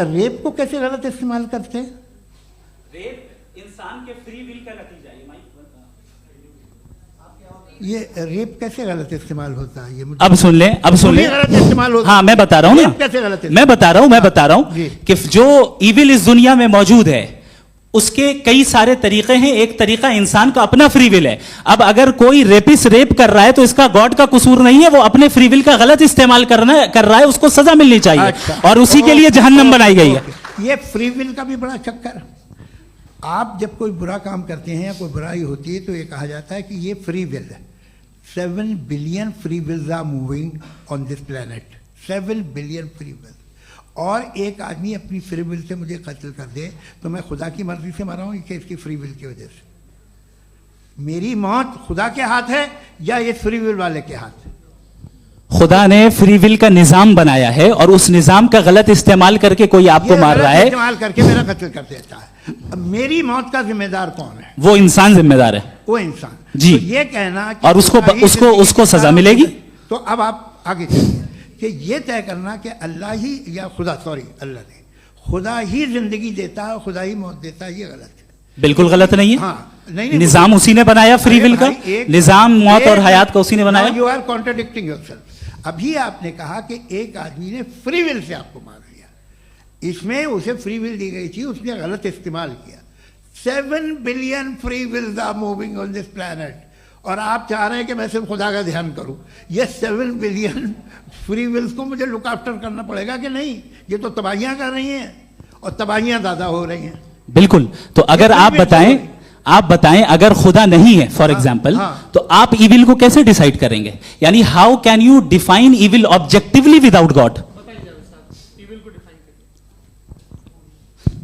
Rape को कैसे गलत इस्तेमाल करते हैं? रेप इंसान के फ्री विल का नतीजा है। ये रेप कैसे गलत इस्तेमाल होता है? ये मुझे अब सुन लें, अब सुन लें। गलत इस्तेमाल होता है। हाँ, मैं बता रहा हूँ ना, कैसे गलत? मैं बता रहा हूँ कि जो इविल इस दुनिया में मौजूद है उसके कई सारे तरीके हैं। एक तरीका इंसान का अपना फ्री विल है। अब अगर कोई रेपिस्ट रेप कर रहा है तो इसका गॉड का कसूर नहीं है, वो अपने फ्री विल का गलत इस्तेमाल कर रहा है, उसको सजा मिलनी चाहिए। अच्छा। और उसी के लिए जहन्नम बनाई गई है। ये फ्री विल का भी बड़ा चक्कर। आप जब कोई बुरा काम करते हैं या कोई बुराई होती है तो ये कहा जाता है कि ये फ्री विल है। 7 billion free wills are moving on this planet. 7 billion free will. और एक आदमी अपनी फ्री विल से मुझे कत्ल कर दे तो मैं खुदा की मर्जी से मरा हूं कि इसकी फ्री विल की वजह से? मेरी मौत खुदा के हाथ है या ये फ्री विल वाले के हाथ है? खुदा ने फ्री विल का निजाम बनाया है और उस निजाम का गलत इस्तेमाल करके कोई आपको मार रहा है, इस्तेमाल करके मेरा कत्ल कर देता है। अब मेरी मौत का जिम्मेदार कौन है? वो इंसान जिम्मेदार है। वो इंसान जी। तो ये कहना कि और उसको सजा मिलेगी। तो अब आप आगे चलिए कि ये तय करना कि अल्लाह ही या खुदा, अल्लाह ने, खुदा ही जिंदगी देता है, खुदा ही मौत देता है, ये गलत है। बिल्कुल गलत नहीं है। हाँ, नहीं, निजाम उसी ने बनाया फ्री विल का। निजाम मौत और हयात का उसी ने बनाया। You are contradicting yourself. अभी आपने कहा कि एक आदमी ने फ्री विल से आपको मार दिया, इसमें उसे फ्री विल दी गई थी, उसने गलत इस्तेमाल किया। 7 billion free wills are moving on this planet और आप चाह रहे हैं कि मैं सिर्फ खुदा का ध्यान करूं। ये 7 बिलियन फ्री विल्स को मुझे लुक आफ्टर करना पड़ेगा कि नहीं? ये तो तबाहियां कर रही हैं और तबाहियां ज़्यादा हो रही हैं। बिल्कुल। तो अगर आप बताएं अगर खुदा नहीं है फॉर एग्जाम्पल, तो आप इविल को कैसे डिसाइड करेंगे? यानी how can you define evil objectively without God?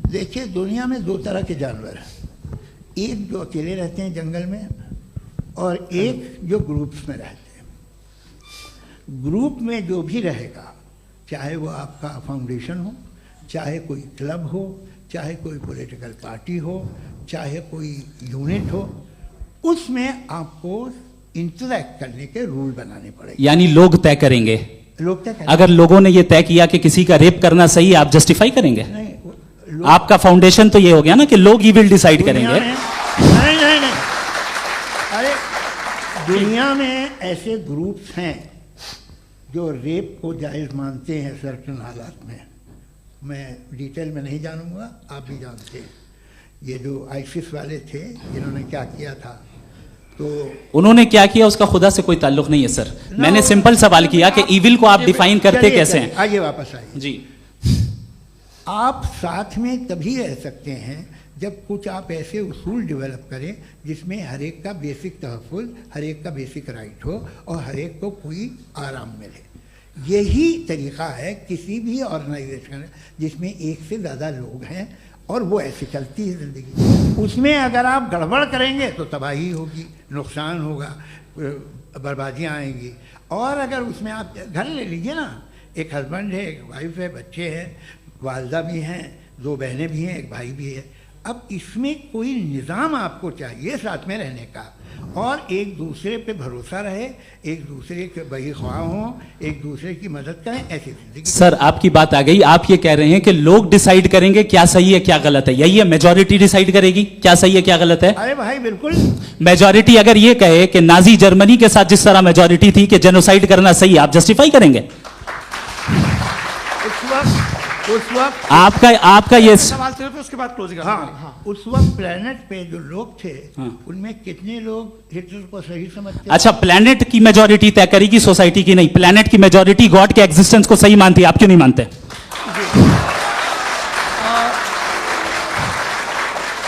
देखिए, दुनिया में 2 तरह के जानवर हैं। एक जो अकेले रहते हैं जंगल में और एक जो ग्रुप्स में रहते हैं। ग्रुप में जो भी रहेगा, चाहे वो आपका फाउंडेशन हो, चाहे कोई क्लब हो, चाहे कोई पॉलिटिकल पार्टी हो, चाहे कोई यूनिट हो, उसमें आपको इंटरैक्ट करने के रूल बनाने पड़ेंगे। यानी लोग तय करेंगे। लोग तय करेंगे। अगर लोगों ने ये तय किया कि किसी का रेप करना सही है, आप जस्टिफाई करेंगे? नहीं, आपका फाउंडेशन तो ये हो गया ना कि लोग ही विल डिसाइड करेंगे। नहीं, अरे दुनिया में ऐसे ग्रुप्स हैं जो रेप को जायज़ मानते हैं सर्टेन हालात में। मैं डिटेल में नहीं जानूंगा, आप भी जानते हैं। ये जो आईसिस वाले थे, इन्होंने क्या किया था, तो उन्होंने क्या किया उसका खुदा से कोई ताल्लुक नहीं है सर। मैंने सिंपल सवाल किया कि इविल को आप डिफाइन करते कैसे हैं? आइए, वापस आइए जी। आप साथ में तभी रह सकते हैं जब कुछ आप ऐसे उसूल डेवलप करें जिसमें हर एक का बेसिक तहफ़्फ़ुज़, हर एक का बेसिक राइट हो और हर एक को कोई आराम मिले। यही तरीक़ा है किसी भी ऑर्गेनाइजेशन जिसमें एक से ज़्यादा लोग हैं और वो ऐसे चलती है ज़िंदगी। उसमें अगर आप गड़बड़ करेंगे तो तबाही होगी, नुकसान होगा, बर्बादियाँ आएंगी। और अगर उसमें आप घर ले लीजिए ना, एक हस्बैंड है, एक वाइफ है, बच्चे हैं, वालदा भी हैं, 2 बहनें भी हैं, एक भाई भी है। अब इसमें कोई निज़ाम आपको चाहिए साथ में रहने का और एक दूसरे पे भरोसा रहे, एक दूसरे के बहीख्वाह हों, एक दूसरे की मदद करें, ऐसी जिंदगी। सर आपकी बात आ गई। आप ये कह रहे हैं कि लोग डिसाइड करेंगे क्या सही है क्या गलत है, यही है? मेजॉरिटी डिसाइड करेगी क्या सही है क्या गलत है? अरे भाई बिल्कुल। मेजॉरिटी अगर ये कहे कि नाजी जर्मनी के साथ जिस तरह मेजॉरिटी थी कि जेनोसाइड करना सही है, आप जस्टिफाई करेंगे? उस वक्त आपका ये सवाल सिर्फ उसके बाद क्लोजिंग। हाँ, उस वक्त प्लेनेट पे जो लोग थे, उनमें कितने लोग हिटलर को सही समझते? अच्छा, प्लेनेट की मेजॉरिटी तय करेगी सोसाइटी की नहीं। प्लेनेट की मेजॉरिटी गॉड के एग्जिस्टेंस को सही मानती है, आप क्यों नहीं मानते?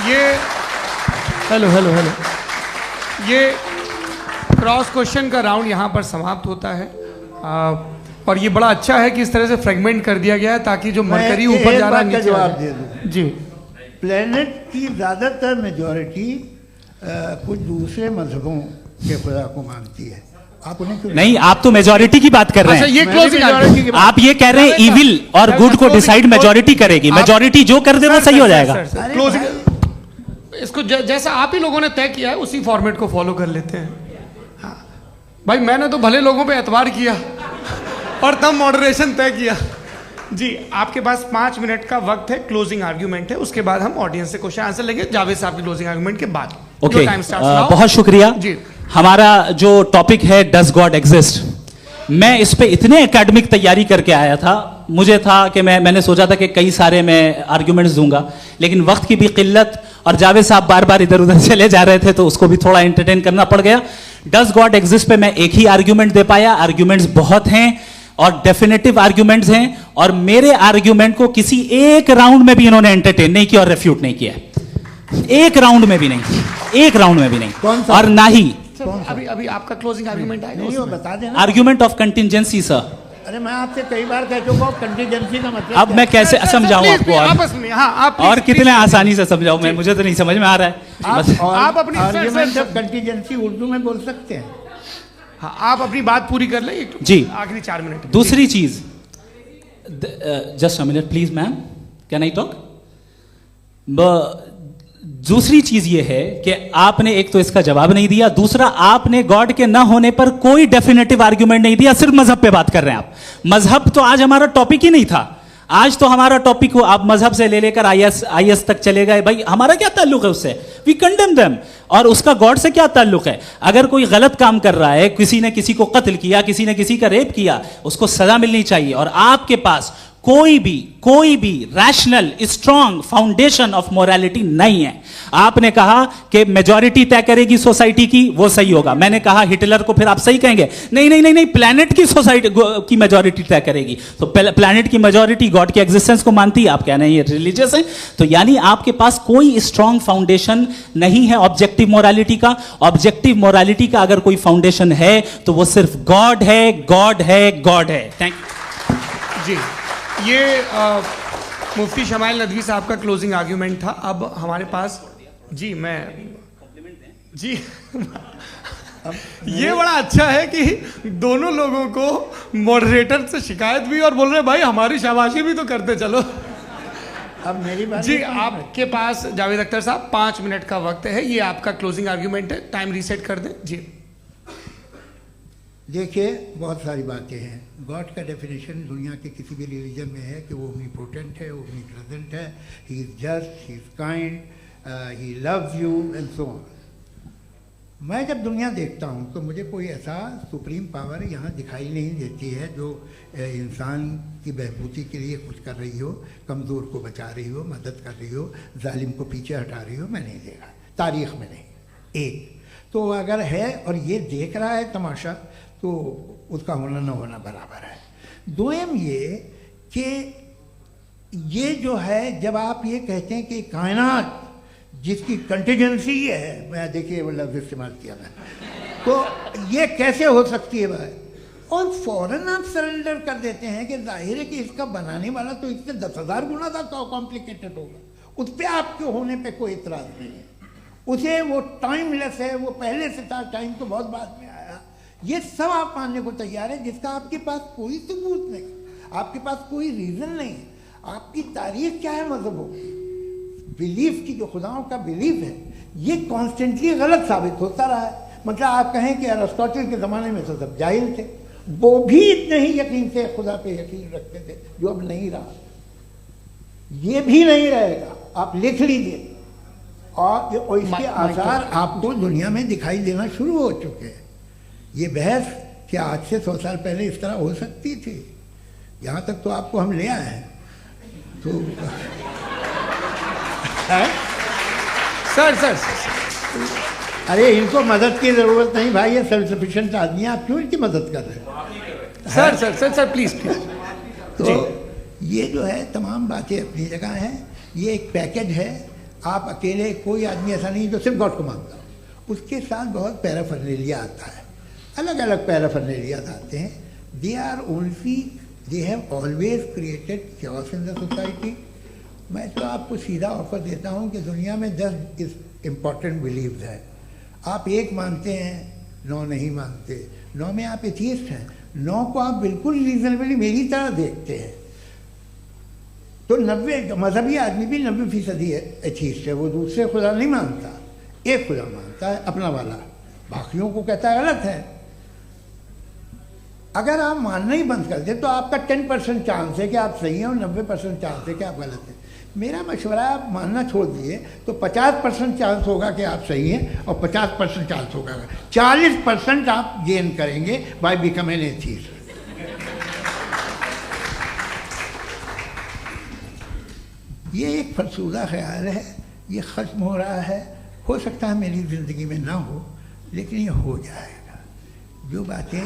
ये हेलो ये क्रॉस क्वेश्चन का राउंड यहाँ पर समाप्त होता है। और ये बड़ा अच्छा है कि इस तरह से फ्रेगमेंट कर दिया गया है ताकि जो मरकरी ऊपर जा रहा है नीचे जवाब दे दूं जी। प्लेनेट की ज़्यादातर मेजॉरिटी कुछ दूसरे मजहबों के खुदा को मानती है। आप उन्हें क्यों नहीं? आप तो मेजॉरिटी की बात कर रहे हैं। अच्छा, ये क्लोजिंग आप ये कह रहे हैं इविल और गुड को डिसाइड मेजॉरिटी करेगी। मेजॉरिटी जो कर दे वो सही हो जाएगा। क्लोजिंग इसको जैसा आप ही लोगों ने तय किया है उसी फॉर्मेट को फॉलो कर लेते हैं। भाई मैंने तो भले लोगों पे एतबार किया और तब मॉडरेशन तय किया। जी आपके पास 5 मिनट का वक्त है, क्लोजिंग आर्ग्यूमेंट है, उसके बाद हम ऑडियंस से क्वेश्चन आंसर लेंगे जावेद साहब के क्लोजिंग आर्ग्यूमेंट के बाद। ओके, टाइम स्टार्ट्स बहुत शुक्रिया जी। हमारा जो टॉपिक है डज गॉड एग्जिस्ट, मैं इस पे इतने एकेडमिक तैयारी करके आया था, मुझे था कि मैंने सोचा था कि कई सारे मैं आर्ग्यूमेंट्स दूंगा, लेकिन वक्त की भी किल्लत और जावेद साहब बार बार इधर उधर चले जा रहे थे तो उसको भी थोड़ा एंटरटेन करना पड़ गया। डज गॉड एग्जिस्ट पे मैं एक ही आर्ग्यूमेंट दे पाया, आर्ग्यूमेंट्स बहुत हैं और डेफिनेटिव आर्ग्यूमेंट्स हैं, और मेरे आर्ग्यूमेंट को किसी एक राउंड में भी इन्होंने एंटरटेन नहीं किया और रेफ्यूट नहीं किया, एक राउंड में भी नहीं, एक राउंड में भी नहीं, और ना ही अभी आपका क्लोजिंग आर्ग्यूमेंट आएगा, नहीं वो बता देना। Argument of contingency sir. अरे मैं आपसे कई बार कह चुका हूं कंटीजेंसी का मतलब अब मैं कैसे समझाऊं आपको, आपस में हाँ आप और कितने आसानी से समझाऊं मैं, मुझे तो नहीं समझ में आ रहा है। आप अपनी आर्ग्यूमेंट ऑफ कंटीजेंसी उर्दू में बोल सकते हैं। हाँ आप अपनी बात पूरी कर लें जी, आखिरी 4 मिनट। दूसरी चीज, just a minute please ma'am, can I talk. दूसरी चीज ये है कि आपने एक तो इसका जवाब नहीं दिया, दूसरा आपने गॉड के ना होने पर कोई डेफिनेटिव आर्ग्यूमेंट नहीं दिया, सिर्फ मजहब पे बात कर रहे हैं आप। मजहब तो आज हमारा टॉपिक ही नहीं था, आज तो हमारा टॉपिक हो आप मजहब से ले लेकर आईएस तक चले गए। भाई हमारा क्या ताल्लुक है उससे, वी कंडेम देम, और उसका गॉड से क्या ताल्लुक है। अगर कोई गलत काम कर रहा है, किसी ने किसी को कत्ल किया, किसी ने किसी का रेप किया, उसको सजा मिलनी चाहिए, और आपके पास कोई भी rational strong foundation of morality नहीं है। आपने कहा कि मेजॉरिटी तय करेगी सोसाइटी की, वो सही होगा। मैंने कहा हिटलर को फिर आप सही कहेंगे, नहीं नहीं नहीं नहीं, प्लैनेट की सोसाइटी की मेजॉरिटी तय करेगी। तो प्लैनेट की मेजॉरिटी गॉड के एग्जिस्टेंस को मानती है, आप कह रहे हैं ये रिलीजियस है, तो यानी आपके पास कोई स्ट्रॉन्ग फाउंडेशन नहीं है ऑब्जेक्टिव मोरालिटी का। ऑब्जेक्टिव मोरालिटी का अगर कोई फाउंडेशन है तो वो सिर्फ गॉड है, गॉड है, गॉड है। थैंक यू जी। ये मुफ्ती शमाइल नदवी साहब का क्लोजिंग आर्ग्यूमेंट था। अब हमारे पास जी जी ये बड़ा अच्छा है कि दोनों लोगों को मॉडरेटर से शिकायत भी और बोल रहे भाई हमारी शाबाशी भी तो करते चलो। अब मेरी बात जी आपके पास जावेद अख्तर साहब 5 मिनट का वक्त है, ये आपका क्लोजिंग आर्ग्यूमेंट है, टाइम रीसेट कर दें जी। देखिए बहुत सारी बातें हैं। गॉड का डेफिनेशन दुनिया के किसी भी रिलीजन में है कि वो ओमनीपोटेंट है, ओमनीप्रेजेंट है, he is just, he is kind, he loves you and so on. मैं जब दुनिया देखता हूँ तो मुझे कोई ऐसा सुप्रीम पावर यहाँ दिखाई नहीं देती है जो इंसान की बहबूदी के लिए कुछ कर रही हो, कमज़ोर को बचा रही हो, मदद कर रही हो, जालिम को पीछे हटा रही हो। मैं नहीं देखा, तारीख़ में नहीं। एक तो अगर है और ये देख रहा है तमाशा तो उसका होना न होना बराबर है। दोयम ये कि ये जो है जब आप ये कहते हैं कि कायनात जिसकी कंटीजेंसी है, मैं देखिए वो लफ्ज़ इस्तेमाल किया मैं, तो ये कैसे हो सकती है भाई, और फौरन आप सरेंडर कर देते हैं कि जाहिर है कि इसका बनाने वाला तो इससे 10,000 गुना ज़्यादा कॉम्प्लिकेटेड होगा, उस पर आपके होने पे कोई इतराज़ नहीं है। उसे वो टाइमलेस है, वो पहले से था, टाइम तो बहुत बाद में आया, ये सब आप मानने को तैयार है जिसका आपके पास कोई सबूत नहीं, आपके पास कोई रीज़न नहीं है। आपकी तारीख क्या है मजहबों की, बिलीफ की, जो खुदाओं का बिलीफ है, ये कॉन्स्टेंटली गलत साबित होता रहा है। मतलब आप कहें कि अरिस्टोटल के ज़माने में तो सब जाहिल थे, वो भी इतने ही यकीन से खुदा पे यकीन रखते थे जो अब नहीं रहा, ये भी नहीं रहेगा, आप लिख लीजिए। और इसके आसार आपको दुनिया में दिखाई देना शुरू हो चुके हैं। ये बहस क्या आज से 100 साल पहले इस तरह हो सकती थी, यहाँ तक तो आपको हम ले आए हैं। तो सर अरे इनको मदद की ज़रूरत नहीं भाई, ये सेल्फ सफिशिएंट आदमी है, आप क्यों इनकी मदद कर रहे हैं? Sir please. तो ये जो है तमाम बातें अपनी जगह हैं, ये एक पैकेज है। आप अकेले, कोई आदमी ऐसा नहीं जो सिर्फ गॉड को मानता, उसके साथ बहुत पैराफर्नेलिया आता है, अलग अलग पैराफर्नेलिया आते हैं। They are only, they have always created chaos in the society. मैं तो आपको सीधा ऑफर देता हूँ कि दुनिया में 10 इम्पॉर्टेंट बिलीव्स हैं, आप एक मानते हैं, 9 नहीं मानते, 9 में आप एथियस्ट हैं, 9 को आप बिल्कुल रीजनेबली मेरी तरह देखते हैं। तो 90 मजहबी आदमी भी 90% एथियस्ट है, वो दूसरे खुदा नहीं मानता, एक खुदा मानता है अपना वाला, बाकियों को कहता है गलत है। अगर आप मानना ही बंद कर दें तो आपका 10% चांस है कि आप सही हैं और 90% चांस है कि आप गलत हैं। मेरा मशवरा है, आप मानना छोड़ दिए तो 50% चांस होगा कि आप सही हैं और 50% चांस होगा, 40% आप गेन करेंगे बाय बिकम एन एथीस्ट। ये एक फरसूदा ख्याल है, ये ख़त्म हो रहा है। हो सकता है मेरी ज़िंदगी में ना हो, लेकिन ये हो जाएगा। जो बातें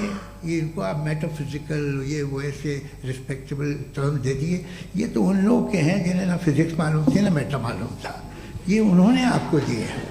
ये इनको आप मेटाफिज़िकल ये वो ऐसे रिस्पेक्टेबल टर्म दे दिए, ये तो उन लोग के हैं जिन्हें ना फिज़िक्स मालूम थी ना मेटा मालूम था, ये उन्होंने आपको दिए हैं।